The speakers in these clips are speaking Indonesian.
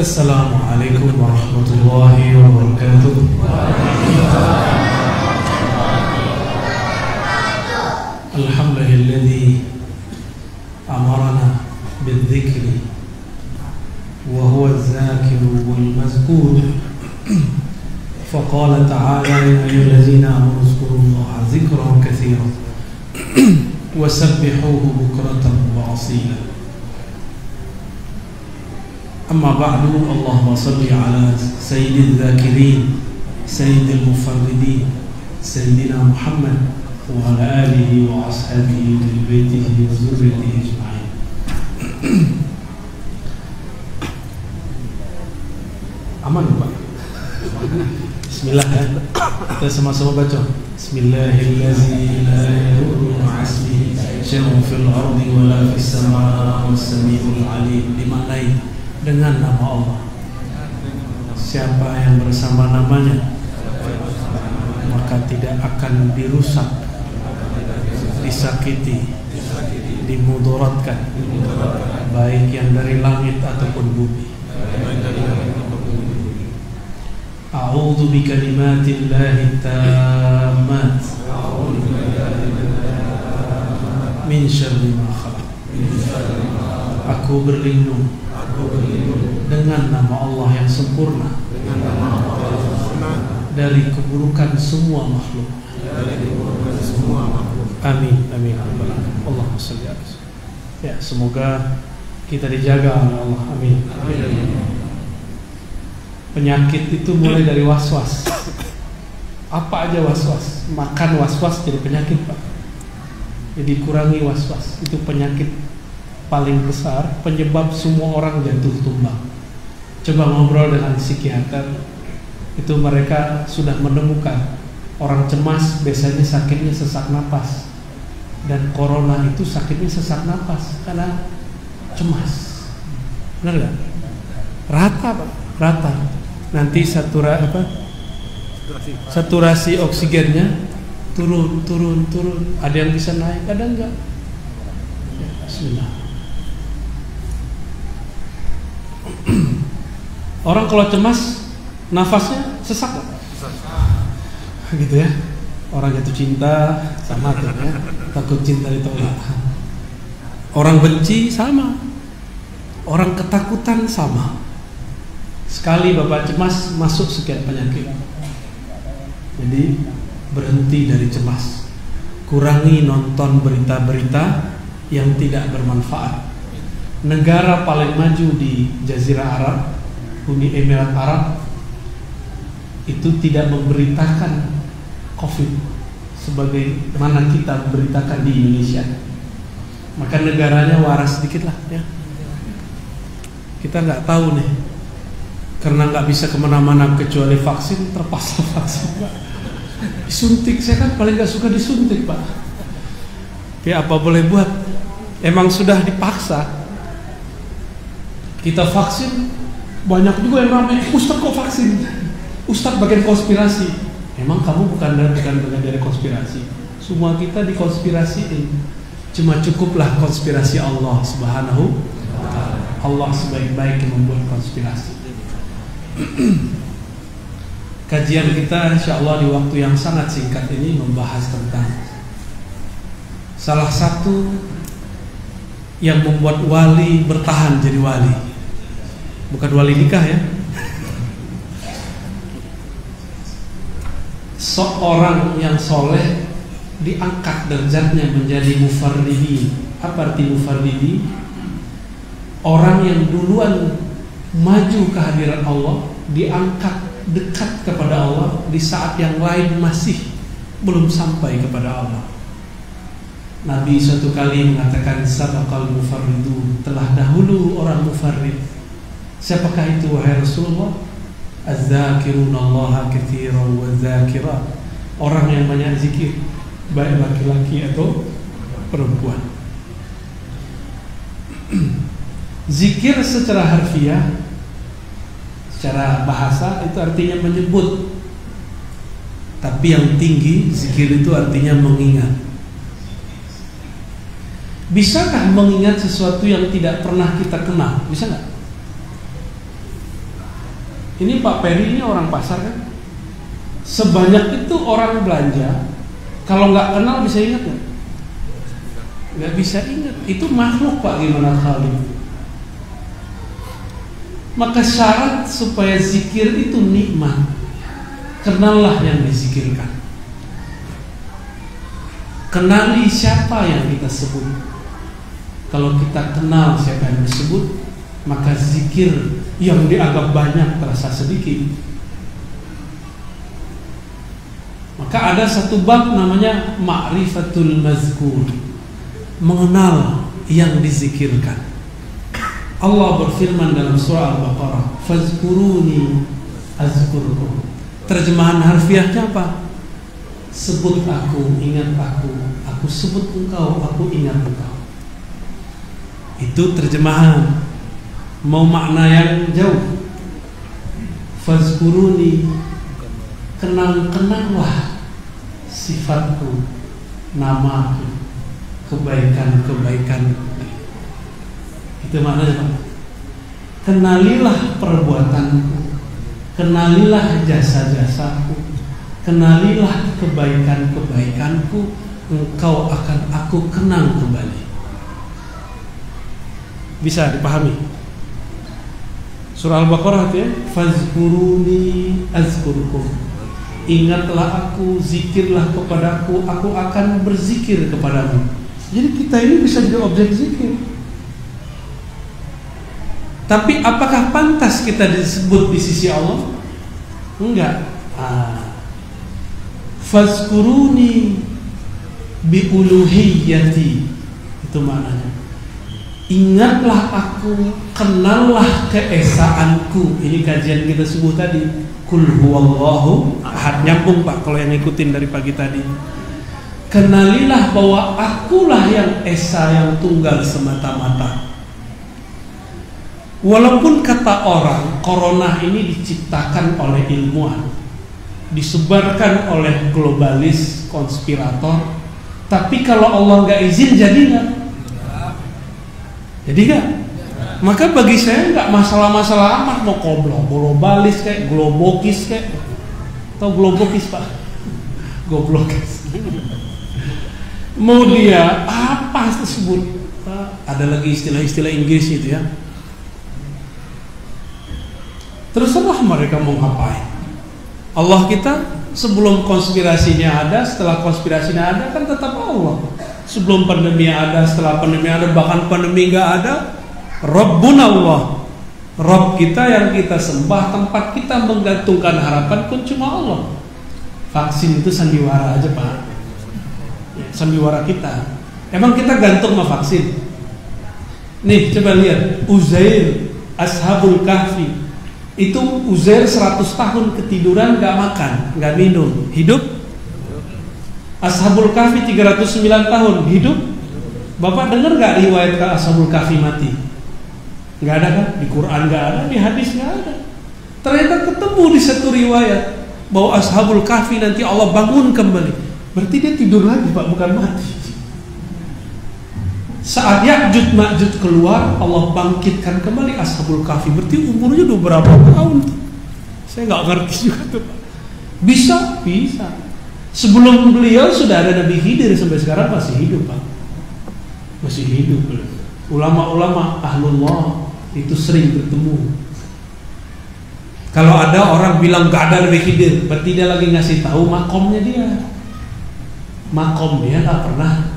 Assalamualaikum warahmatullahi wabarakatuh. Alhamdulilladzi amarana bidzikri wa huwa az-zakiru wal mazkur. Faqala ta'ala ya ayyuhallazina amanu zkurullaha dzikran katsiran wasabbihuhu bukratan wa asila. Amma ba'du, Allahumma salli ala sayyidil zakirin sayyidil mufarridin sayyidina Muhammad wa ala alihi wa ashabihi wa baitihi wa zurriyyatihi ajma'in. Aman Pak? Bismillah ya. Kita sama-sama baca. Bismillahirrahmanirrahim. La yadurru ma'asmihi syai'un fil ardi wa la fis samaa'i was-sami'ul 'alim. Dimaknai dengan nama Allah. Siapa yang bersama namanya maka tidak akan dirusak, disakiti, dimudaratkan, baik yang dari langit ataupun bumi. A'udzu bikalimatillahi tammat min syarri ma khalaq. Aku berlindung dengan nama Allah yang sempurna dari keburukan semua makhluk. Amin amin. Allahumma shalli ala. Ya, semoga kita dijaga oleh Allah. Amin. Penyakit itu mulai dari waswas. Apa aja waswas? Makan waswas jadi penyakit, Pak. Jadi kurangi waswas. Itu penyakit paling besar, penyebab semua orang jatuh tumbang. Coba ngobrol dengan psikiater, itu mereka sudah menemukan orang cemas biasanya sakitnya sesak napas, dan corona itu sakitnya sesak napas karena cemas. Benar nggak? Rata Pak, rata. Nanti saturasi oksigennya turun. Ada yang bisa naik, ada enggak? Bismillah. Orang kalau cemas nafasnya sesak, gitu ya. Orang jatuh cinta sama tuh ya, takut cinta ditolak. Orang benci sama, orang ketakutan sama. Sekali Bapak cemas masuk sekian penyakit. Jadi berhenti dari cemas, kurangi nonton berita-berita yang tidak bermanfaat. Negara paling maju di Jazirah Arab, Uni Emirat Arab, itu tidak memberitakan COVID sebagaimana kita memberitakan di Indonesia. Maka negaranya waras sedikit lah ya. Kita nggak tahu nih, karena nggak bisa kemana-mana kecuali vaksin, terpaksa vaksin Pak. Disuntik, saya kan paling nggak suka disuntik Pak. Ya apa boleh buat, emang sudah dipaksa. Kita vaksin, banyak juga yang ramai, Ustadz kok vaksin? Ustadz bagian konspirasi. Emang kamu bukan bagian dari konspirasi. Semua kita dikonspirasiin. Cuma cukuplah konspirasi Allah Subhanahu wa ta'ala. Allah sebaik-baik yang membuat konspirasi. Kajian kita insya Allah di waktu yang sangat singkat ini membahas tentang salah satu yang membuat wali bertahan jadi wali. Bukan wali nikah ya. Seorang yang soleh diangkat derajatnya menjadi mufarridi. Apa arti mufarridi? Orang yang duluan maju ke hadirat Allah, diangkat dekat kepada Allah di saat yang lain masih belum sampai kepada Allah. Nabi suatu kali mengatakan sabaqal mufarridun, telah dahulu orang mufarrid. Siapakah itu wahai Rasulullah? Az-zakirunallaha katsiran wa zakirat. Orang yang banyak zikir, baik laki-laki atau perempuan. Zikir secara harfiah, secara bahasa itu artinya menyebut. Tapi yang tinggi zikir itu artinya mengingat. Bisakah mengingat sesuatu yang tidak pernah kita kenal? Bisa nggak? Ini Pak Peri ini orang pasar kan? Sebanyak itu orang belanja, kalau nggak kenal bisa ingat nggak? Nggak bisa ingat. Itu makhluk Pak, gimana kali? Maka syarat supaya zikir itu nikmat, kenallah yang dizikirkan. Kenali siapa yang kita sebut. Kalau kita kenal siapa yang disebut, maka zikir yang dianggap banyak terasa sedikit. Maka ada satu bab namanya ma'rifatul mazkur, mengenal yang dizikirkan. Allah berfirman dalam surah Al-Baqarah, fazkuruni azkurkum. Terjemahan harfiahnya apa? Sebut aku, ingat aku sebut engkau, aku ingat engkau. Itu terjemahan. Mau makna yang jauh, fazkuruni, kenang-kenanglah sifatku, namaku, kebaikan-kebaikan. Itu maknanya Pak. Kenalilah perbuatanku, kenalilah jasa-jasaku, kenalilah kebaikan-kebaikanku, engkau akan aku kenang kembali. Bisa dipahami? Surah Al-Baqarah itu ya, fazkuruni azkurkum. Ingatlah aku, zikirlah kepadaku, aku akan berzikir kepadamu. Jadi kita ini bisa jadi objek zikir. Tapi apakah pantas kita disebut di sisi Allah? Enggak. Fazkuruni biuluhiyyati, itu maknanya. Ingatlah aku, kenallah keesaanku. Ini kajian kita subuh tadi. Kul huwallahu ahad. Nyambung Pak kalau yang ngikutin dari pagi tadi. Kenalilah bahwa akulah yang esa, yang tunggal semata-mata. Walaupun kata orang corona ini diciptakan oleh ilmuwan, disebarkan oleh globalis, konspirator, tapi kalau Allah nggak izin jadi nggak? Jadi nggak? Maka bagi saya nggak masalah-masalah amat mau globalis kayak globokis kayak, atau globokis Pak, goblokis. Mau dia apa tersebut? Ada lagi istilah-istilah Inggris itu ya. Terserah mereka mau ngapain. Allah kita sebelum konspirasinya ada, setelah konspirasinya ada kan tetap Allah. Sebelum pandemi ada, setelah pandemi ada, bahkan pandemi nggak ada, Rabbuna Allah. Rabb kita yang kita sembah, tempat kita menggantungkan harapan pun cuma Allah. Vaksin itu sandiwara aja Pak, sandiwara kita. Emang kita gantung sama vaksin? Nih coba lihat Uzair, Ashabul Kahfi. Itu Uzair 100 tahun ketiduran, gak makan, gak minum, hidup. Ashabul Kahfi 309 tahun, hidup. Bapak dengar gak riwayat Ashabul Kahfi mati? Gak ada kan? Di Quran gak ada, di hadis gak ada. Ternyata ketemu di satu riwayat bahwa Ashabul Kahfi nanti Allah bangun kembali. Berarti dia tidur lagi Pak, bukan mati. Saat Ya'juj Ma'juj keluar, Allah bangkitkan kembali Ashabul Kahfi. Berarti umurnya udah berapa tahun? Saya nggak ngerti juga tuh Pak. Bisa. Sebelum beliau sudah ada Nabi Khidir, sampai sekarang masih hidup Pak. Masih hidup. Ulama-ulama ahlullah itu sering bertemu. Kalau ada orang bilang nggak ada Nabi Khidir, berarti dia lagi ngasih tahu makomnya dia. Makom dia nggak pernah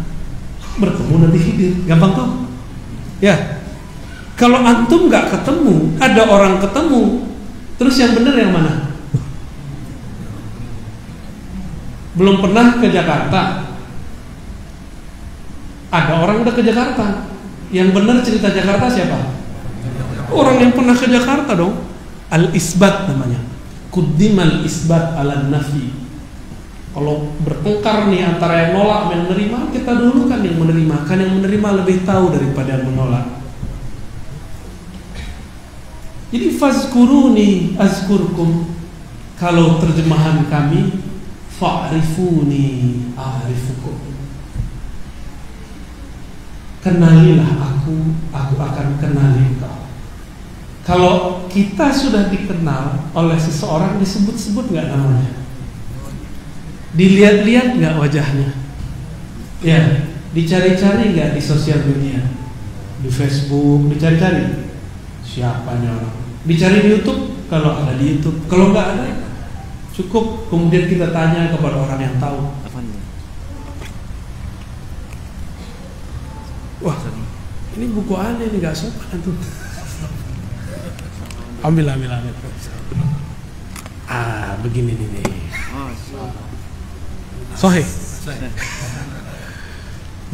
bertemu Nabi Khidir, gampang tuh ya. Kalau antum nggak ketemu, ada orang ketemu, terus yang benar yang mana? Belum pernah ke Jakarta, ada orang udah ke Jakarta, yang benar cerita Jakarta siapa? Orang yang pernah ke Jakarta dong. Al-isbat namanya, quddimal isbat ala nafi. Kalau bertengkar nih antara yang nolak dan menerima, kita dulu kan yang menerima. Kan yang menerima lebih tahu daripada yang menolak. Jadi fazkuruni azkurkum. Kalau terjemahan kami, fa'rifuni a'rifukum. Kenalilah aku akan kenali engkau. Kalau kita sudah dikenal oleh seseorang, disebut-sebut nggak namanya? Dilihat-lihat nggak wajahnya? Ya, dicari-cari nggak di sosial media, di Facebook, dicari-cari siapanya orang, dicari di YouTube kalau ada di YouTube, kalau nggak ada cukup kemudian kita tanya kepada orang yang tahu. Wah, ini buku aneh nih, nggak sopan tuh. Ambil. Begini nih. Sohih.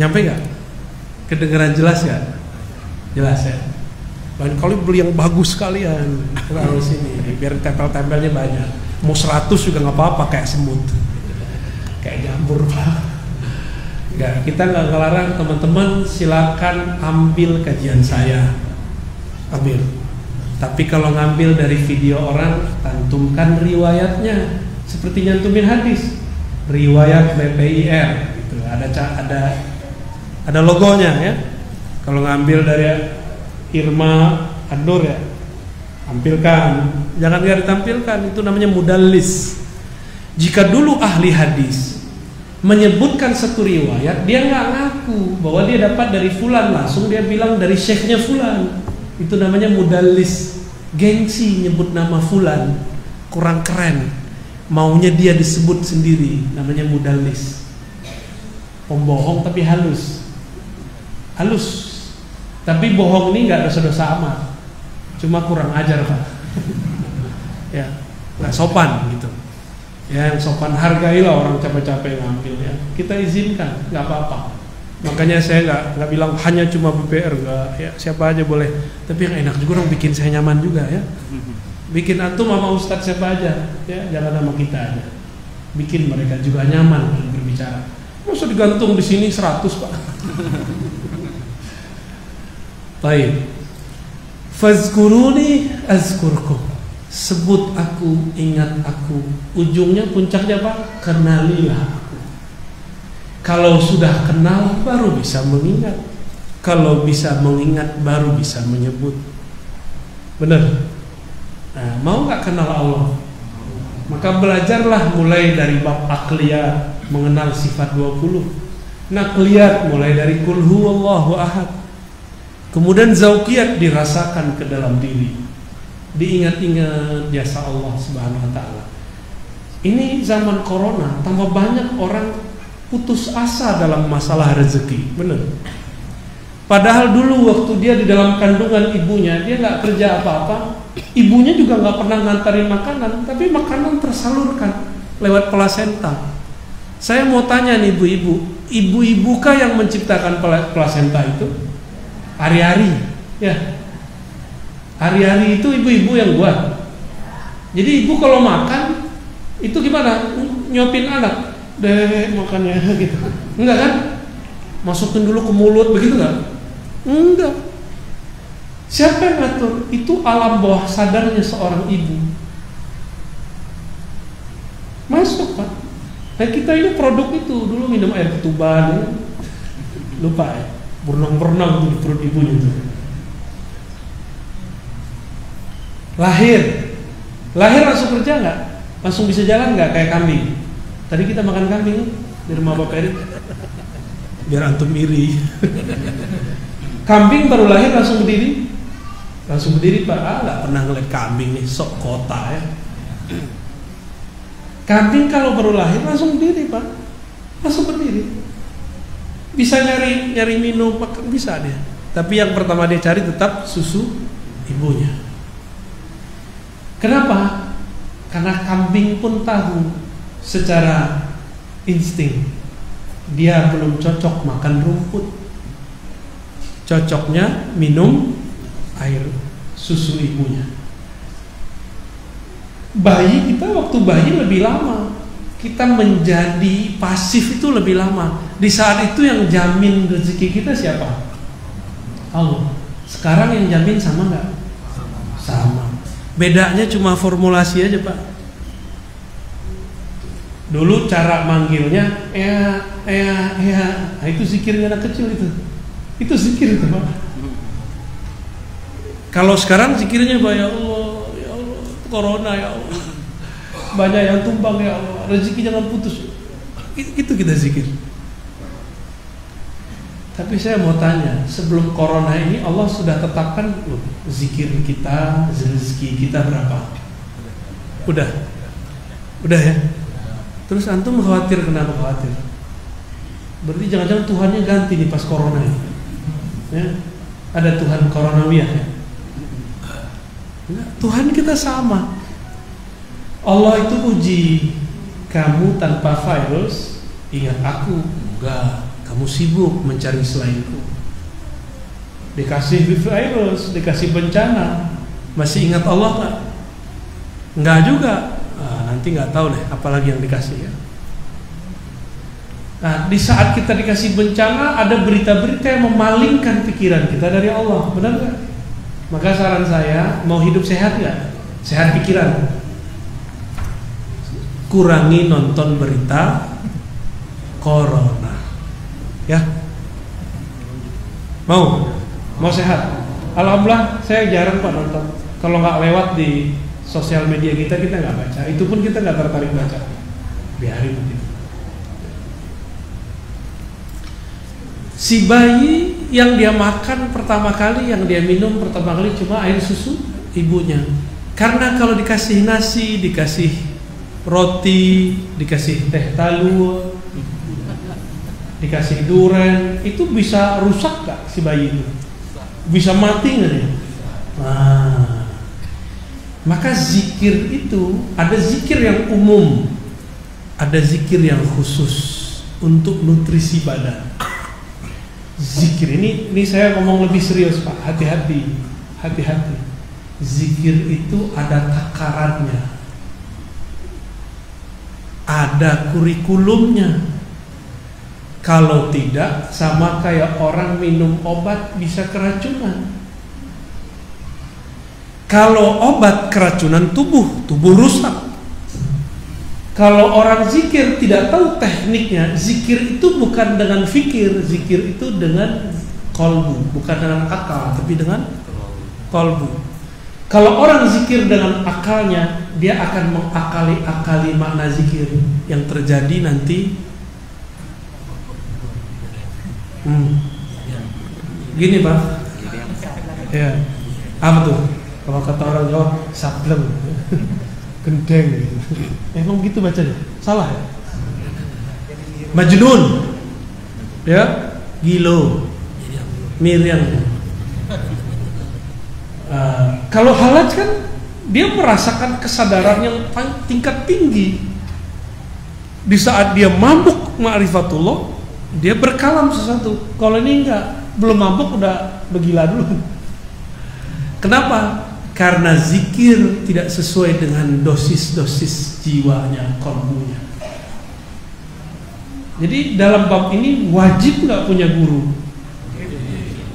Nyampe nggak? Kedengeran jelas nggak? Jelas ya. Lain kali beli yang bagus sekalian. Kalau sini biar tempel-tempelnya banyak. Mau 100 juga nggak apa-apa, kayak semut, kayak jamur. Nggak, kita nggak ngelarang teman-teman, silakan ambil kajian saya, ambil. Tapi kalau ngambil dari video orang, cantumkan riwayatnya, seperti nyantumin hadis, riwayat BPIR, gitu. Ada logonya ya. Kalau ngambil dari Irma An-Nur ya, tampilkan. Jangan nggak ditampilkan, itu namanya mudallis. Jika dulu ahli hadis menyebutkan satu riwayat, dia nggak ngaku bahwa dia dapat dari fulan, langsung dia bilang dari syekhnya fulan. Itu namanya mudallis. Gengsi nyebut nama fulan, kurang keren, maunya dia disebut sendiri, namanya mudallis. Pembohong tapi halus. Tapi bohong ini nggak dosa-dosa amat, cuma kurang ajar Pak. Ya, nggak sopan gitu. Ya, yang sopan hargailah orang capek-capek ngambil ya. Kita izinkan, nggak apa-apa. Makanya saya nggak bilang hanya cuma BPR, nggak ya, siapa aja boleh. Tapi yang enak juga dong, bikin saya nyaman juga ya. Bikin antum sama ustadz siapa aja, ya jangan sama kita aja. Bikin mereka juga nyaman untuk berbicara. Masa digantung di sini 100 Pak. Baik. Fazkuruni azkurkum. Sebut aku, ingat aku. Ujungnya, puncaknya Pak, kenalilah aku. Kalau sudah kenal baru bisa mengingat. Kalau bisa mengingat baru bisa menyebut. Benar? Nah, mau nggak kenal Allah? Maka belajarlah mulai dari bab akliyat, mengenal sifat 20. Nakliyat mulai dari kul huwallahu ahad. Kemudian zauqiyat dirasakan ke dalam diri. Diingat-ingat jasa Allah Subhanahu wa taala. Ini zaman corona, tambah banyak orang putus asa dalam masalah rezeki. Benar. Padahal dulu waktu dia di dalam kandungan ibunya, dia nggak kerja apa-apa, ibunya juga nggak pernah ngantarin makanan, tapi makanan tersalurkan lewat plasenta. Saya mau tanya nih ibu-ibu kah yang menciptakan plasenta itu? Hari-hari, ya. Hari-hari itu ibu-ibu yang buat. Jadi ibu kalau makan itu gimana? Nyopin anak, deh makannya gitu. Enggak kan? Masukin dulu ke mulut begitu nggak? Enggak. Siapa yang ngatur? Itu alam bawah sadarnya seorang ibu. Masuk Pak. Nah kita ini produk itu. Dulu minum air ketuban ya. Lupa ya, berenang-berenang di perut ibunya itu. Lahir langsung kerja nggak? Langsung bisa jalan nggak kayak kambing? Tadi kita makan kambing di rumah Bapak Erik. Biar antum iri. Kambing baru lahir langsung berdiri Pak. Nggak pernah ngeliat kambing nih, sok kota ya. Kambing kalau baru lahir langsung berdiri Pak, langsung berdiri. Bisa nyari minum, bisa dia. Tapi yang pertama dia cari tetap susu ibunya. Kenapa? Karena kambing pun tahu secara insting dia belum cocok makan rumput. Cocoknya minum air susu ibunya. Bayi kita waktu bayi lebih lama. Kita menjadi pasif itu lebih lama. Di saat itu yang jamin rezeki kita siapa? Allah. Sekarang yang jamin sama nggak? Sama. Bedanya cuma formulasi aja Pak. Dulu cara manggilnya nah, itu zikirnya anak kecil itu. Itu zikir itu Pak. Kalau sekarang zikirnya ya Allah, ya Allah, corona ya Allah, banyak yang tumbang ya Allah, rezeki jangan putus. Itu kita zikir. Tapi saya mau tanya, sebelum corona ini Allah sudah tetapkan loh, zikir kita, rezeki kita berapa? Udah ya. Terus antum khawatir, kenapa khawatir? Berarti jangan-jangan Tuhannya ganti nih pas corona ini. Ya? Ada Tuhan Coronawiah ya? Enggak, Tuhan kita sama. Allah itu uji kamu tanpa virus, ingat aku. Enggak, kamu sibuk mencari selainku. Dikasih virus, dikasih bencana, masih ingat Allah nggak? Enggak juga. Nanti nggak tahu deh apalagi yang dikasih ya. Nah, di saat kita dikasih bencana, ada berita-berita yang memalingkan pikiran kita dari Allah, benar nggak? Maka saran saya, mau hidup sehat nggak? Sehat pikiran. Kurangi nonton berita corona, ya. Mau sehat. Alhamdulillah, saya jarang Pak nonton. Kalau nggak lewat di sosial media kita nggak baca. Itu pun kita nggak tertarik baca. Biarin begitu. Si bayi yang dia makan pertama kali, yang dia minum pertama kali cuma air susu ibunya. Karena kalau dikasih nasi, dikasih roti, dikasih teh talua, dikasih durian, itu bisa rusak gak si bayi itu? Bisa mati nggak dia? Nah, maka zikir itu ada zikir yang umum, ada zikir yang khusus untuk nutrisi badan. Zikir ini saya ngomong lebih serius Pak, hati-hati. Zikir itu ada takarannya, ada kurikulumnya. Kalau tidak, sama kayak orang minum obat bisa keracunan. Kalau obat keracunan tubuh rusak. Kalau orang zikir tidak tahu tekniknya, zikir itu bukan dengan fikir, zikir itu dengan kolbu, bukan dengan akal, tapi dengan kolbu. Kalau orang zikir dengan akalnya, dia akan mengakali makna zikir yang terjadi nanti. Gini Pak, ya, apa tuh? Kalau kata orang Jawa, sableng. Gendeng gitu. Emang gitu bacanya? Salah ya? Majnun. Ya, gilo. Miriam. Kalau halaj kan dia merasakan kesadaran yang tingkat tinggi. Di saat dia mabuk ma'rifatullah, dia berkalam sesuatu. Kalau ini enggak, belum mabuk udah begila dulu. Kenapa? Karena zikir tidak sesuai dengan dosis-dosis jiwanya, kolbunya. Jadi dalam bab ini wajib nggak punya guru.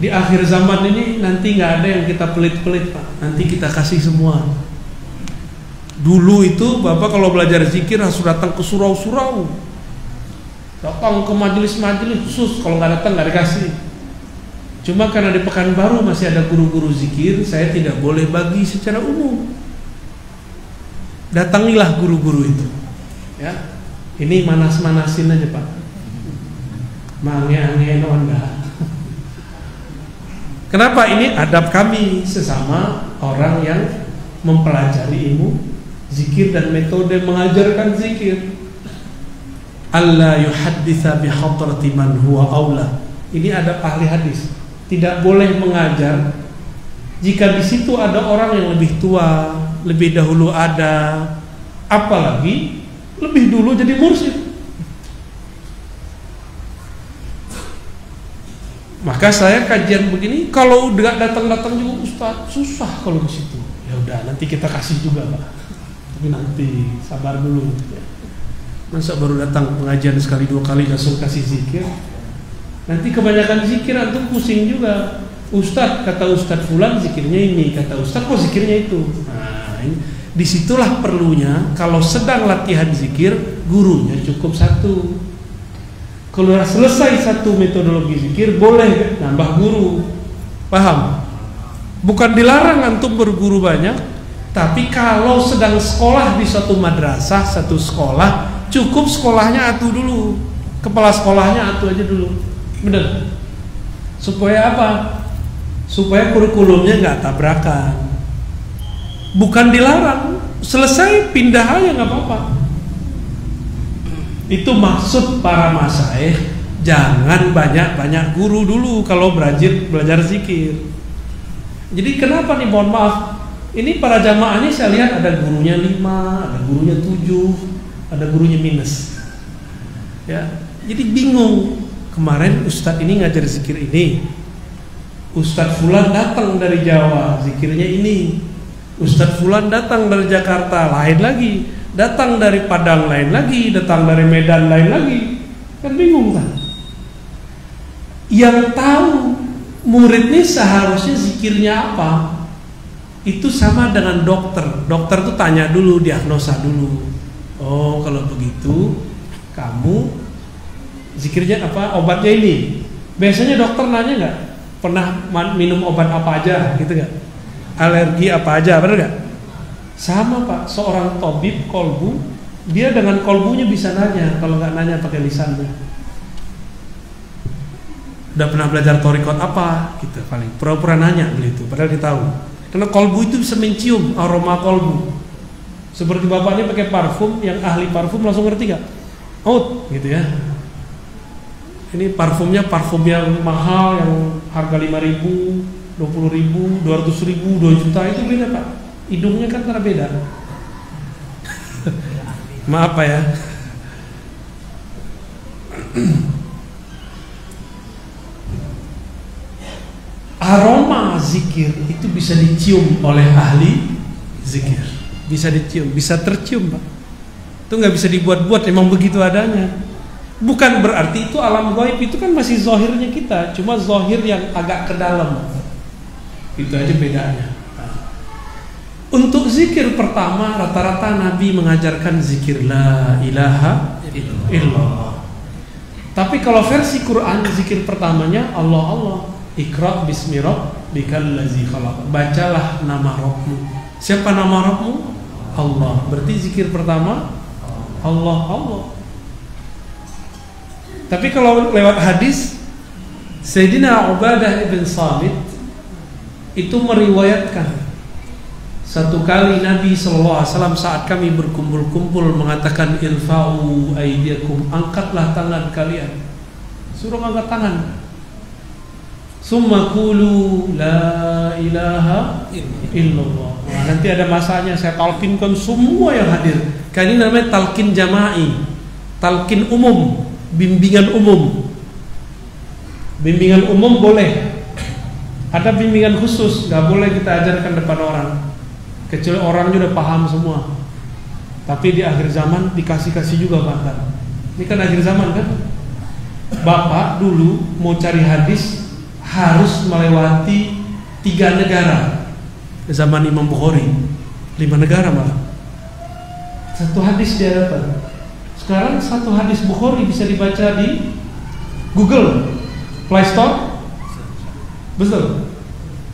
Di akhir zaman ini nanti nggak ada yang kita pelit-pelit Pak. Nanti kita kasih semua. Dulu itu Bapak kalau belajar zikir harus datang ke surau-surau, datang ke majelis-majelis khusus. Kalau nggak datang nggak dikasih. Cuma karena di Pekanbaru masih ada guru-guru zikir, saya tidak boleh bagi secara umum. Datangilah guru-guru itu. Ya, ini manas-manasin aja Pak. Mange-ange enggak. Kenapa? Ini adab kami sesama orang yang mempelajari ilmu zikir dan metode mengajarkan zikir. Allah yuhadditsa bi hadrati man huwa aula. Ini adab ahli hadis. Tidak boleh mengajar jika di situ ada orang yang lebih tua, lebih dahulu ada, apalagi lebih dulu jadi mursyid. Maka saya kajian begini, kalau udah datang-datang juga Ustaz, susah kalau ke situ. Ya udah, nanti kita kasih juga Pak. Tapi nanti sabar dulu. Masa baru datang pengajian sekali dua kali langsung kasih zikir? Nanti kebanyakan zikir antum pusing juga. Ustadz, kata Ustadz fulan zikirnya ini, kata Ustadz kok zikirnya itu. Nah, disitulah perlunya kalau sedang latihan zikir, gurunya cukup satu. Kalau selesai satu metodologi zikir, boleh nambah guru. Paham? Bukan dilarang antum berguru banyak, tapi kalau sedang sekolah di satu madrasah, satu sekolah, cukup sekolahnya atu dulu, kepala sekolahnya atu aja dulu, bener. Supaya apa? Supaya kurikulumnya nggak tabrakan. Bukan dilarang, selesai pindah aja nggak apa-apa. Itu maksud para masyayikh, jangan banyak-banyak guru dulu kalau belajar zikir. Jadi kenapa nih, mohon maaf, ini para jamaah ini saya lihat ada gurunya 5, ada gurunya 7, ada gurunya minus. Ya, jadi bingung. Kemarin ustadz ini ngajar zikir ini, ustadz fulan datang dari Jawa, zikirnya ini. Ustadz fulan datang dari Jakarta, lain lagi. Datang dari Padang, lain lagi. Datang dari Medan, lain lagi. Kan bingung kan? Yang tahu murid ini seharusnya zikirnya apa, itu sama dengan dokter. Dokter tuh tanya dulu, diagnosa dulu. Oh, kalau begitu kamu zikirnya apa, obatnya ini. Biasanya dokter nanya nggak, pernah minum obat apa aja gitu nggak, alergi apa aja, benar nggak? Sama Pak, seorang tabib kolbu, dia dengan kolbunya bisa nanya. Kalau nggak nanya pakai lisannya. Udah pernah belajar torikot apa gitu, paling pura-pura nanya begitu, padahal dia tahu. Karena kolbu itu bisa mencium aroma kolbu. Seperti bapaknya pakai parfum, yang ahli parfum langsung ngerti gak? Out gitu ya. Ini parfumnya parfum yang mahal, yang harga 5.000, 20.000, 200.000, 2 juta, itu beda Pak. Hidungnya kan karena beda. Maaf Pak ya. Aroma zikir itu bisa dicium oleh ahli zikir. Bisa dicium, bisa tercium Pak. Itu nggak bisa dibuat-buat, emang begitu adanya. Bukan berarti itu alam gaib, itu kan masih zahirnya kita, cuma zahir yang agak ke dalam. Itu aja bedanya. Untuk zikir pertama, rata-rata Nabi mengajarkan zikir la ilaha illallah. Tapi kalau versi Quran, zikir pertamanya Allah Allah. Iqra bismi rabbikal ladzi khalaq. Bacalah nama Rabbmu. Siapa nama Rabbmu? Allah. Berarti zikir pertama Allah Allah. Tapi kalau lewat hadis, Sayyidina Ubadah ibn Samit itu meriwayatkan, satu kali Nabi SAW saat kami berkumpul-kumpul mengatakan irfa'u aydiyakum, angkatlah tangan kalian. Suruh angkat tangan. Summa qulu la ilaha illallah. Nah, nanti ada masanya saya talkinkan semua yang hadir. Kan ini namanya talqin jama'i, talqin umum, bimbingan umum. Bimbingan umum boleh. Ada bimbingan khusus, nggak boleh kita ajarkan depan orang. Kecuali orangnya udah paham semua. Tapi di akhir zaman dikasih-kasih juga bantan. Ini kan akhir zaman kan. Bapak dulu mau cari hadis harus melewati 3 negara. Zaman Imam Bukhari 5 negara malah. Satu hadis dia dapat. Sekarang satu hadis Bukhari bisa dibaca di Google Play Store. Betul.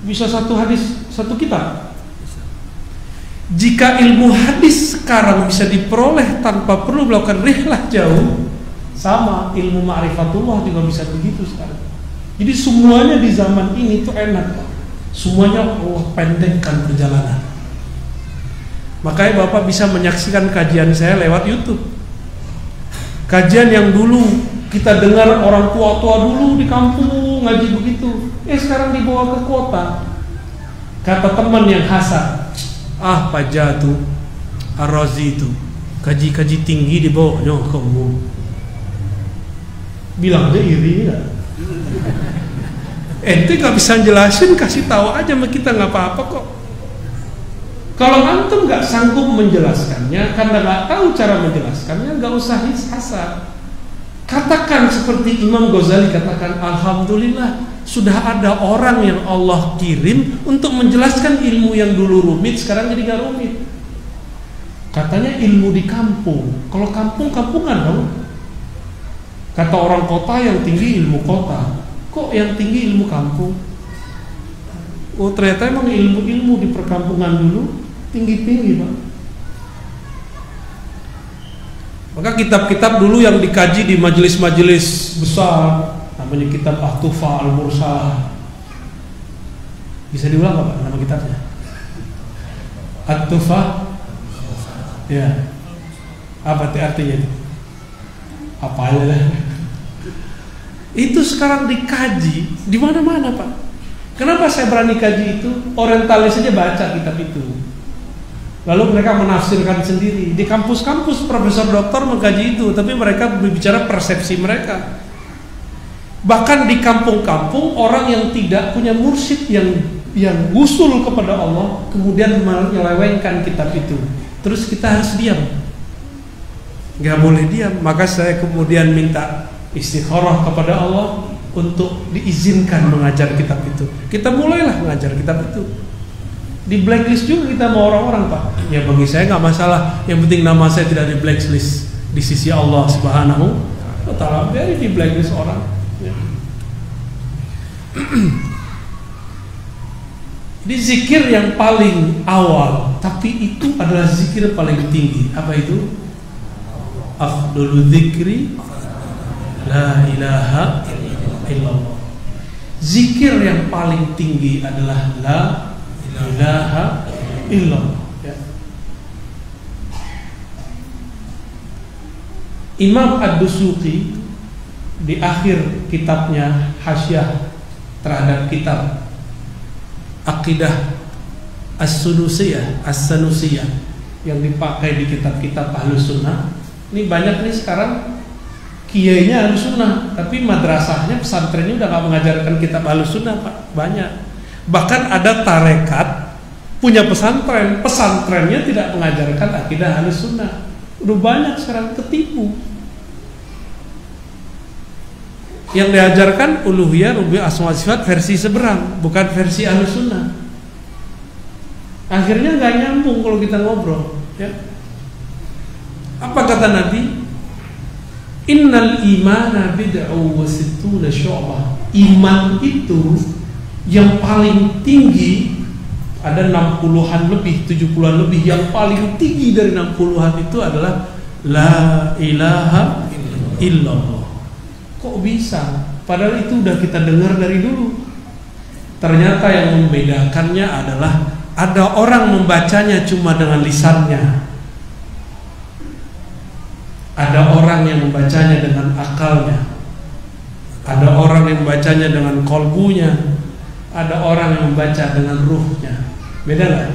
Bisa satu hadis, satu kitab. Jika ilmu hadis sekarang bisa diperoleh tanpa perlu melakukan rihlah jauh, sama ilmu ma'rifatullah juga bisa begitu sekarang. Jadi semuanya di zaman ini tuh enak. Semuanya Allah pendekkan perjalanan. Makanya Bapak bisa menyaksikan kajian saya lewat YouTube. Kajian yang dulu kita dengar orang tua-tua dulu di kampung ngaji begitu, sekarang dibawa ke kota. Kata teman yang hasad, Pak Jatuh Ar-Razi itu kaji-kaji tinggi dibawanya ke umum. Bilang aja iri gak? Ente gak bisa jelasin, kasih tahu aja sama kita, nggak apa-apa kok. Kalau antum nggak sanggup menjelaskannya karena nggak tahu cara menjelaskannya, nggak usah hasad. Katakan seperti Imam Ghazali katakan, alhamdulillah sudah ada orang yang Allah kirim untuk menjelaskan ilmu yang dulu rumit sekarang jadi nggak rumit. Katanya ilmu di kampung, kalau kampung kampungan dong. Kata orang kota yang tinggi ilmu kota, kok yang tinggi ilmu kampung? Oh ternyata emang ilmu-ilmu di perkampungan dulu tinggi-tinggi Pak. Maka kitab-kitab dulu yang dikaji di majelis-majelis besar, namanya kitab At-Tufa Al-Mursalah. Bisa diulang nggak Pak nama kitabnya? At-Tufa. Ya. Apa artinya itu? Apa aja? Itu sekarang dikaji di mana-mana Pak. Kenapa saya berani kaji itu? Orientalis saja baca kitab itu. Lalu mereka menafsirkan sendiri. Di kampus-kampus profesor doktor mengkaji itu, tapi mereka berbicara persepsi mereka. Bahkan di kampung-kampung orang yang tidak punya mursyid yang usul kepada Allah, kemudian menyelewengkan kitab itu. Terus kita harus diam. Gak boleh diam. Maka saya kemudian minta istikharah kepada Allah untuk diizinkan mengajar kitab itu. Kita mulailah mengajar kitab itu. Di blacklist juga kita mau orang-orang Pak. Ya bagi saya nggak masalah. Yang penting nama saya tidak di blacklist di sisi Allah Subhanahu wa Ta'ala. Biar di blacklist orang. Ya. Di zikir yang paling awal, tapi itu adalah zikir paling tinggi. Apa itu? Afdalul dzikri la ilaha illallah. Zikir yang paling tinggi adalah la ilaha illallah. Ya. Imam Ad-Dusuqi di akhir kitabnya Hasyiah terhadap kitab Aqidah As-Sunusiyah yang dipakai di kitab-kitab Ahlus Sunnah. Ini banyak nih sekarang kiainya Ahlus Sunnah, tapi madrasahnya, pesantrennya udah gak mengajarkan kitab Ahlus Sunnah Pak. Banyak. Bahkan ada tarekat punya pesantren, pesantrennya tidak mengajarkan akidah Ahlus Sunnah. Udah banyak sekarang ketipu. Yang diajarkan uluhiyah, rububiyah, asma wa sifat versi seberang, bukan versi Ahlus Sunnah. Akhirnya nggak nyambung kalau kita ngobrol. Ya. Apa kata Nabi? Innal imana bid'u wa sittuna syu'bah. Iman itu yang paling tinggi ada 60-an lebih, 70-an lebih. Yang paling tinggi dari 60-an itu adalah la ilaha illallah. Kok bisa? Padahal itu udah kita dengar dari dulu. Ternyata yang membedakannya adalah ada orang membacanya cuma dengan lisannya, ada orang yang membacanya dengan akalnya, ada orang yang membacanya dengan kolbunya, ada orang yang membaca dengan ruhnya. Beda nggak?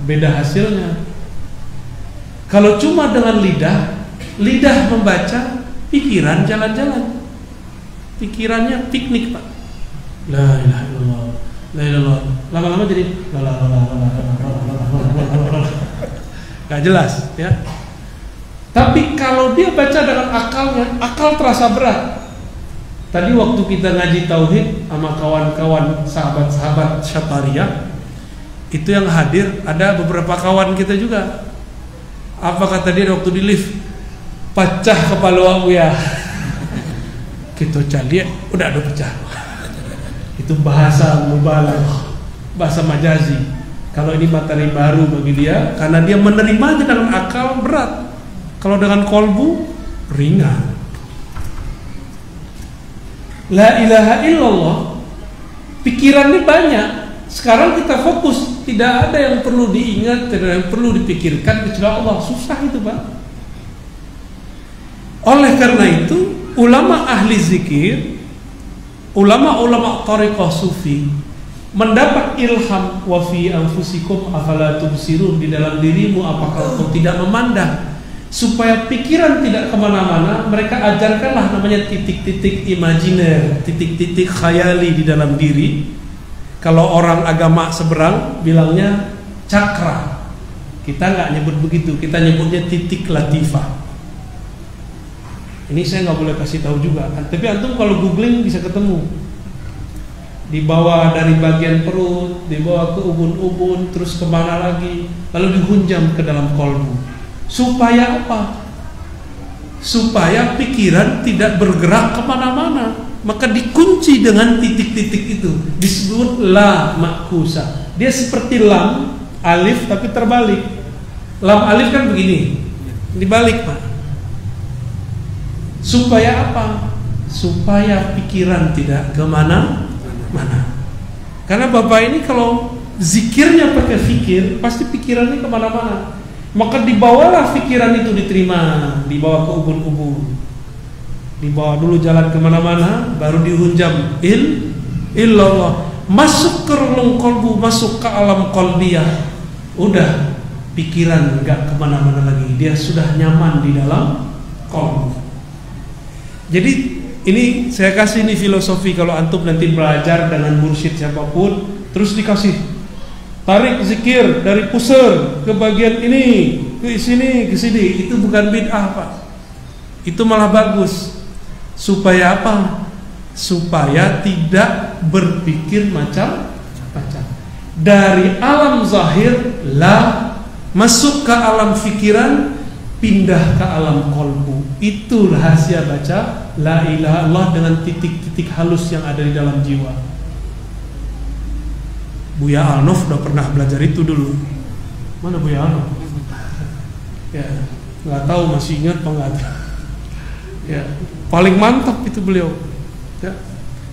Beda hasilnya. Kalau cuma dengan lidah membaca, pikiran jalan-jalan, pikirannya piknik Pak. La ilaha illallah, la ilaha illallah. Lama-lama jadi nggak jelas ya. Tapi kalau dia baca dengan akalnya, akal terasa berat. Tadi waktu kita ngaji tauhid sama kawan-kawan sahabat-sahabat Syatariyah, itu yang hadir ada beberapa kawan kita juga. Apa kata dia waktu di lift? Pecah kepala aku ya. Kita cari udah ada pecah. Itu bahasa mubalagh, bahasa majazi. Kalau ini materi baru bagi dia, karena dia menerimanya dengan akal berat. Kalau dengan kolbu ringan. La ilaha illallah, pikirannya banyak. Sekarang kita fokus, tidak ada yang perlu diingat, tidak ada yang perlu dipikirkan kecuali Allah. Susah itu Pak. Oleh karena itu, ulama ahli zikir, ulama-ulama thariqah sufi mendapat ilham wa fi anfusikum afala tubsirun, di dalam dirimu apakah kau tidak memandang. Supaya pikiran tidak kemana-mana, mereka ajarkanlah namanya titik-titik imajiner, titik-titik khayali di dalam diri. Kalau orang agama seberang bilangnya cakra, kita nggak nyebut begitu, kita nyebutnya titik latifah. Ini saya nggak boleh kasih tahu juga, tapi antum kalau googling bisa ketemu. Di bawah dari bagian perut, dibawa ke ubun-ubun, terus kemana lagi, lalu dihunjam ke dalam kolbu. Supaya apa? Supaya pikiran tidak bergerak kemana-mana, maka dikunci dengan titik-titik itu, disebut la makusa. Dia seperti lam alif tapi terbalik. Lam alif kan begini, dibalik Pak. Supaya apa? Supaya pikiran tidak kemana-mana. Karena Bapak ini kalau zikirnya pakai fikir, pasti pikirannya kemana-mana. Maka dibawalah pikiran itu, diterima, dibawa ke ubun-ubun, dibawa dulu jalan kemana-mana, baru dihunjam illallah, masuk ke relung kolbu, masuk ke alam kolbiyah. Udah, pikiran nggak kemana-mana lagi, dia sudah nyaman di dalam kolbu. Jadi ini saya kasih ini filosofi, kalau antum nanti belajar dengan mursyid siapapun, terus dikasih tarik zikir dari pusar ke bagian ini, ke sini, ke sini, itu bukan bid'ah Pak, itu malah bagus. Supaya apa? Supaya tidak berpikir macam-macam. Dari alam zahir la masuk ke alam pikiran, pindah ke alam kolbu. Itu rahasia baca la ilaha illallah dengan titik-titik halus yang ada di dalam jiwa. Buya Alnof udah pernah belajar itu dulu. Mana Buya Alnof? Ya, nggak tahu masih ingat apa nggak? Ya, paling mantap itu beliau. Ya.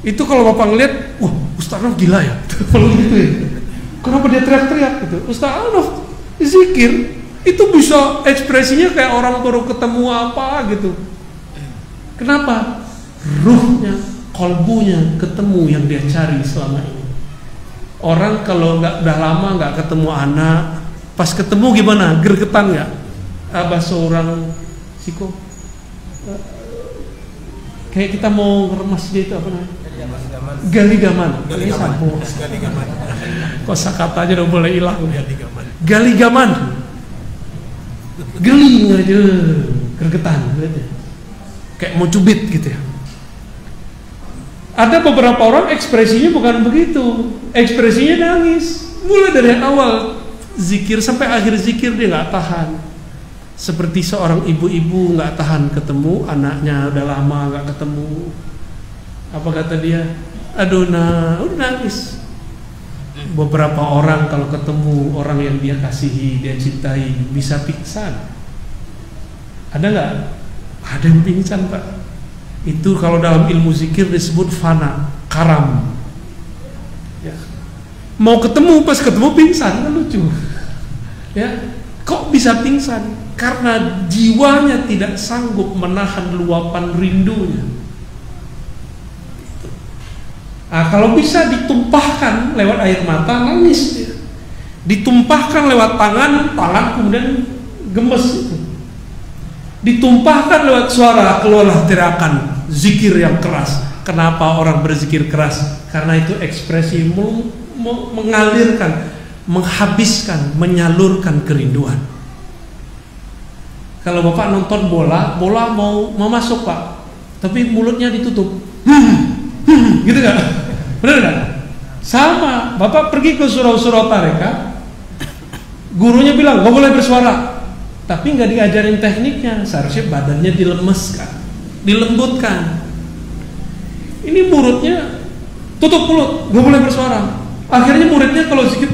Itu kalau Bapak ngeliat, wah Ustaz Alnof gila ya. Kalau gitu ya. Kenapa dia teriak-teriak gitu? Ustaz Alnof zikir itu bisa ekspresinya kayak orang baru ketemu apa gitu. Kenapa? Ruhnya, kolbunya ketemu yang dia cari selama ini. Orang kalau udah lama nggak ketemu anak, pas ketemu gimana? Gergetan nggak? Abah seorang siko. Kayak kita mau ngeremas dia itu apa namanya? Galigaman. Kosakata aja udah boleh hilang. Galigaman. Geling aja, gergetan, kayak mau cubit gitu ya. Ada beberapa orang ekspresinya bukan begitu, ekspresinya nangis. Mulai dari awal zikir sampai akhir zikir dia nggak tahan. Seperti seorang ibu-ibu nggak tahan ketemu anaknya udah lama nggak ketemu. Apa kata dia? Aduh nah, udah nangis. Beberapa orang kalau ketemu orang yang dia kasihi, dia cintai, bisa pingsan. Ada nggak? Ada yang pingsan Pak. Itu kalau dalam ilmu zikir disebut fana, karam. Ya. Mau ketemu, pas ketemu pingsan, kan lucu. Ya, kok bisa pingsan? Karena jiwanya tidak sanggup menahan luapan rindunya. Nah, kalau bisa ditumpahkan lewat air mata, nangis dia. Ditumpahkan lewat tangan kemudian gemes itu. Ditumpahkan lewat suara, keluarlah teriakan zikir yang keras. Kenapa orang berzikir keras? Karena itu ekspresi mengalirkan, menghabiskan, menyalurkan kerinduan. Kalau Bapak nonton bola mau masuk Pak, tapi mulutnya ditutup. Gitu kan? Benar kan? Sama, Bapak pergi ke surau-surau tarekat, gurunya bilang gak boleh bersuara, tapi nggak diajarin tekniknya. Seharusnya badannya dilemeskan, dilembutkan. Ini muridnya tutup mulut, gak boleh bersuara. Akhirnya muridnya kalau sedikit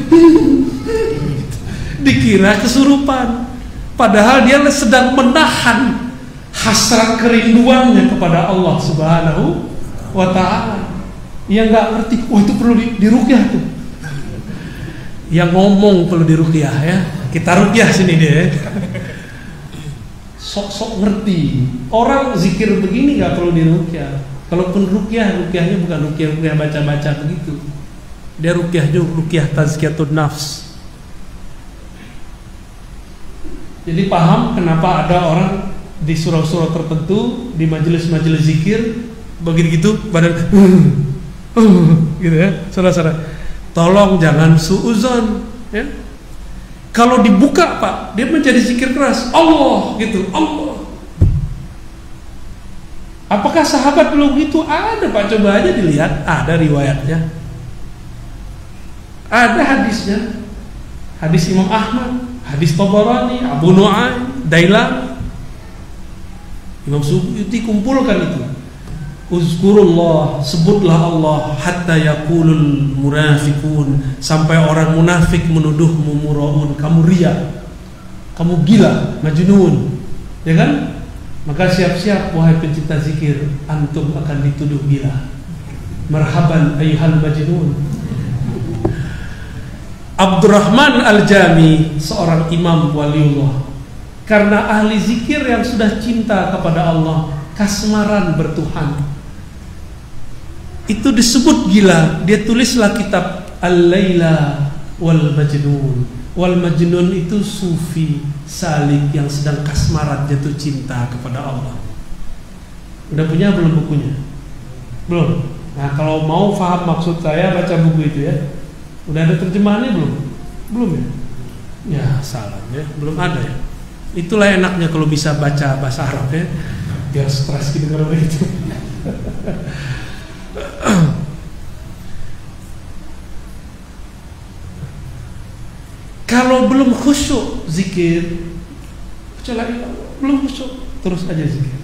dikira kesurupan, padahal dia sedang menahan hasrat kerinduannya kepada Allah Subhanahu wa ta'ala. Yang nggak ngerti, wah itu perlu diruqyah tuh. Yang ngomong perlu diruqyah ya. Kita ruqyah sini deh. Sok-sok ngerti. Orang zikir begini nggak perlu diruqyah. Kalaupun ruqyahnya bukan ruqyah baca-baca begitu. Dia ruqyah juga ruqyah tazkiyatun nafs. Jadi paham kenapa ada orang di surau-surau tertentu, di majelis-majelis zikir begitu badan gitu ya. Saudara-saudara, tolong jangan suuzon ya. Kalau dibuka Pak, dia menjadi zikir keras Allah gitu, Allah. Apakah sahabat belum gitu? Ada Pak, coba aja dilihat, ada riwayatnya, ada hadisnya. Hadis Imam Ahmad, hadis Tabarani, Abu Nu'aim, Dailan, Imam Suyuti kumpulkan itu. Uzkurullah, sebutlah Allah, hatta yaqulul munafiqun, sampai orang munafik menuduhmu muraun, kamu ria, kamu gila, majnun, ya kan? Maka siap-siap wahai pencinta zikir, antum akan dituduh gila. Marhaban ayyuhal majnun. Abdurrahman Al-Jami, seorang imam waliullah, karena ahli zikir yang sudah cinta kepada Allah, kasmaran bertuhan, itu disebut gila. Dia tulislah kitab Al-Laila wal Majnun. Wal Majnun itu sufi salik yang sedang kasmaran jatuh cinta kepada Allah. Udah punya belum bukunya? Belum. Nah, kalau mau paham maksud saya, baca buku itu ya. Udah ada terjemahannya belum? Belum ya? Ya salah ya, belum ada ya. Itulah enaknya kalau bisa baca bahasa Arab ya, biar stres gitu kalau itu. Kalau belum khusyuk zikir, belum khusyuk, terus aja zikir.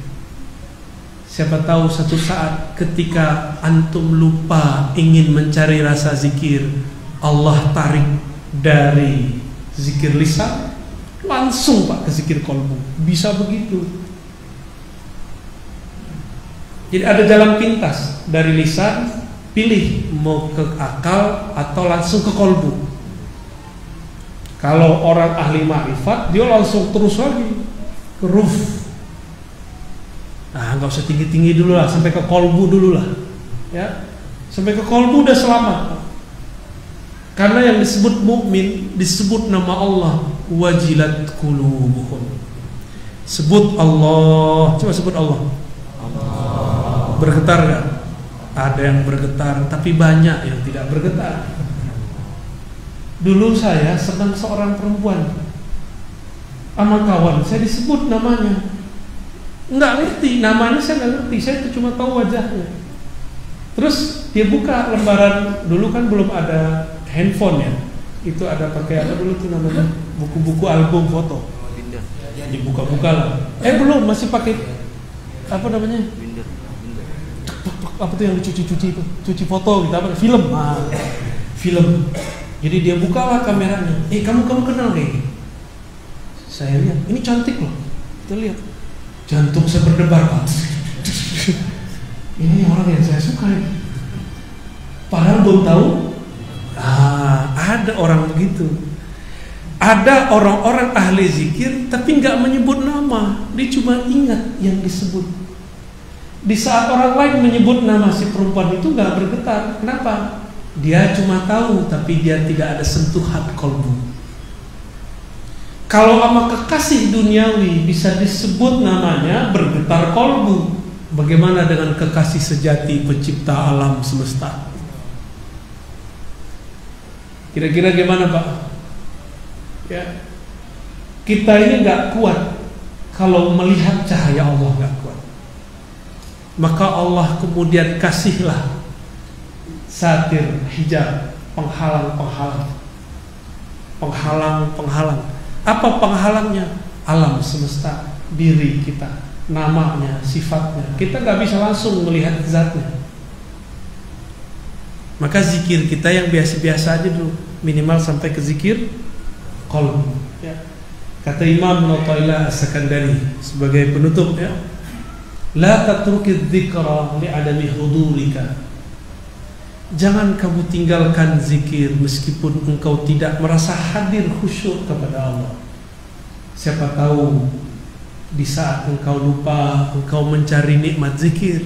Siapa tahu satu saat ketika antum lupa ingin mencari rasa zikir, Allah tarik dari zikir lisan langsung Pak ke zikir kolbu. Bisa begitu. Jadi ada jalan pintas dari lisan, pilih mau ke akal atau langsung ke kolbu. Kalau orang ahli ma'rifat, dia langsung terus lagi ke ruf. Nah, nggak usah tinggi-tinggi dulu lah, sampai ke kolbu dulu lah, ya. Sampai ke kolbu udah selamat. Karena yang disebut mukmin disebut nama Allah, wajilat qulubuhum. Sebut Allah, coba sebut Allah. Bergetar gak? Ada yang bergetar, tapi banyak yang tidak bergetar. Dulu saya sedang seorang perempuan sama kawan, saya disebut namanya, nggak ngerti namanya, saya nggak ngerti, saya itu cuma tahu wajahnya. Terus dia buka lembaran, dulu kan belum ada handphone ya, itu ada pakai apa dulu tuh namanya, buku-buku album foto. Dibuka-buka lah. Belum, masih pakai apa namanya? Apa tuh yang dicuci-cuci itu, cuci foto gitu, apa? Film, film. Jadi dia bukalah kameranya. Kamu kenal kayak gini? Saya lihat, ini cantik loh. Kita lihat, jantung saya berdebar Pak. Ini orang yang saya suka ini. Padahal belum tahu. Ada orang begitu. Ada orang-orang ahli zikir tapi nggak menyebut nama, dia cuma ingat yang disebut. Di saat orang lain menyebut nama si perempuan itu nggak bergetar. Kenapa? Dia cuma tahu tapi dia tidak ada sentuhan kolbu. Kalau sama kekasih duniawi bisa disebut namanya, bergetar kolbu. Bagaimana dengan kekasih sejati pencipta alam semesta? Kira-kira gimana Pak? Ya, kita ini nggak kuat kalau melihat cahaya Allah, nggak kuat. Maka Allah kemudian kasihlah satir, hijab, penghalang. Apa penghalangnya? Alam semesta, diri kita, namanya, sifatnya. Kita nggak bisa langsung melihat zatnya. Maka zikir kita yang biasa-biasa aja dulu, minimal sampai ke zikir qalb. Ya. Kata Imam Athaillah As-Sakandari sebagai penutup, ya, la tatrukidz dzikra li'adami hudurika. Jangan kamu tinggalkan zikir meskipun engkau tidak merasa hadir khusyuk kepada Allah. Siapa tahu di saat engkau lupa, engkau mencari nikmat zikir,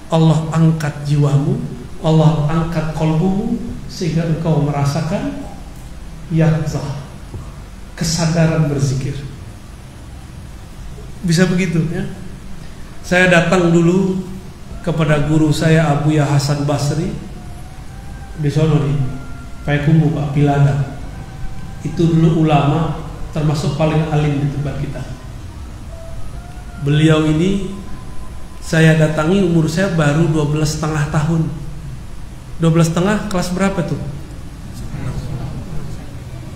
Allah angkat jiwamu, Allah angkat kolbumu, sehingga engkau merasakan yaqzah, kesadaran berzikir. Bisa begitu ya. Saya datang dulu kepada guru saya Abuya Hasan Basri di sono di Payakumbuh Pak Pilada. Itu dulu ulama termasuk paling alim di tempat kita. Beliau ini saya datangi umur saya baru 12,5 tahun. 12,5 kelas berapa tuh?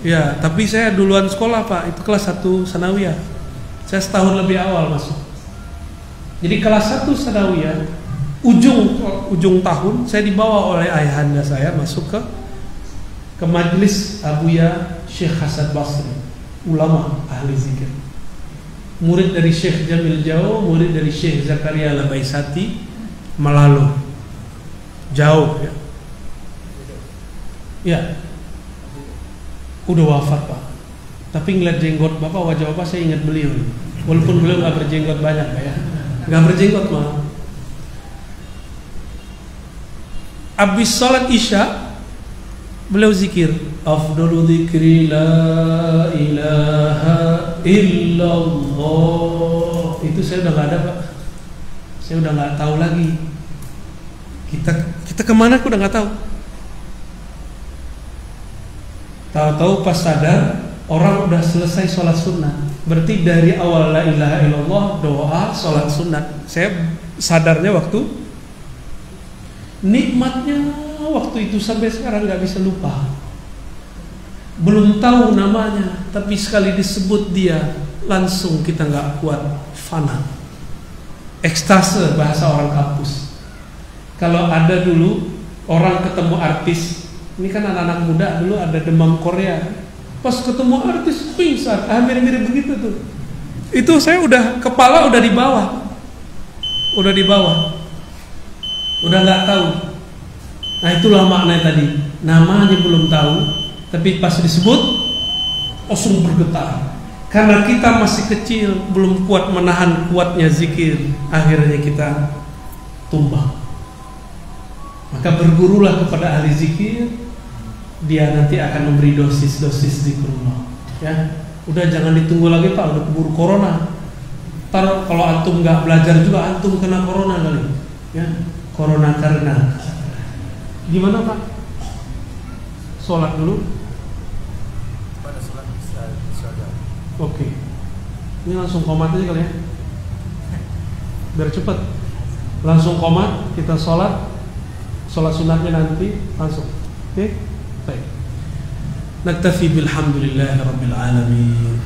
Ya, tapi saya duluan sekolah Pak, itu kelas 1 sanawiyah. Saya setahun lebih awal masuk. Jadi kelas 1 sanawiyah ujung tahun saya dibawa oleh ayahanda saya masuk ke majelis Abuya Syekh Hasan Basri, ulama ahli zikir, murid dari Syekh Jamil Jauh, murid dari Syekh Zakaria Labaisati Malalo. Jauh ya. Ya. Udah wafat Pak. Tapi ngeliat jenggot Bapak, wajah Bapak saya ingat beliau. Walaupun beliau nggak berjenggot banyak Pak ya. Nggak berjenggot malah. Abis sholat Isya beliau zikir, afdalu dzikri la ilaha illallah. Itu saya udah nggak ada Pak. Saya udah nggak tahu lagi. Kita kemana aku udah nggak tahu. Tahu-tahu pas sadar orang udah selesai sholat sunnah. Berarti dari awal la ilaha illallah, doa, sholat sunat. Saya sadarnya waktu nikmatnya waktu itu sampai sekarang nggak bisa lupa. Belum tahu namanya, tapi sekali disebut dia langsung kita nggak kuat, fana. Ekstase bahasa orang kampus. Kalau ada dulu orang ketemu artis, ini kan anak-anak muda dulu ada demam Korea. Pas ketemu artis pingsan, mirip-mirip begitu tuh. Itu saya udah kepala udah di bawah, udah nggak tahu. Nah itulah maknanya tadi. Namanya belum tahu, tapi pas disebut langsung bergetar. Karena kita masih kecil, belum kuat menahan kuatnya zikir, akhirnya kita tumbang. Maka bergurulah kepada ahli zikir, dia nanti akan memberi dosis-dosis zikrullah. Ya, udah jangan ditunggu lagi Pak, udah keburu corona. Ntar kalau antum nggak belajar juga antum kena corona kali. Ya, corona karena. Gimana Pak? Sholat dulu. Pada sholat bisa. Oke. Ini langsung komat aja kali ya. Biar cepet. Langsung komat, kita sholat sunatnya nanti langsung. Oke? Baik. Naktafi bilhamdulillahi rabbil alamin.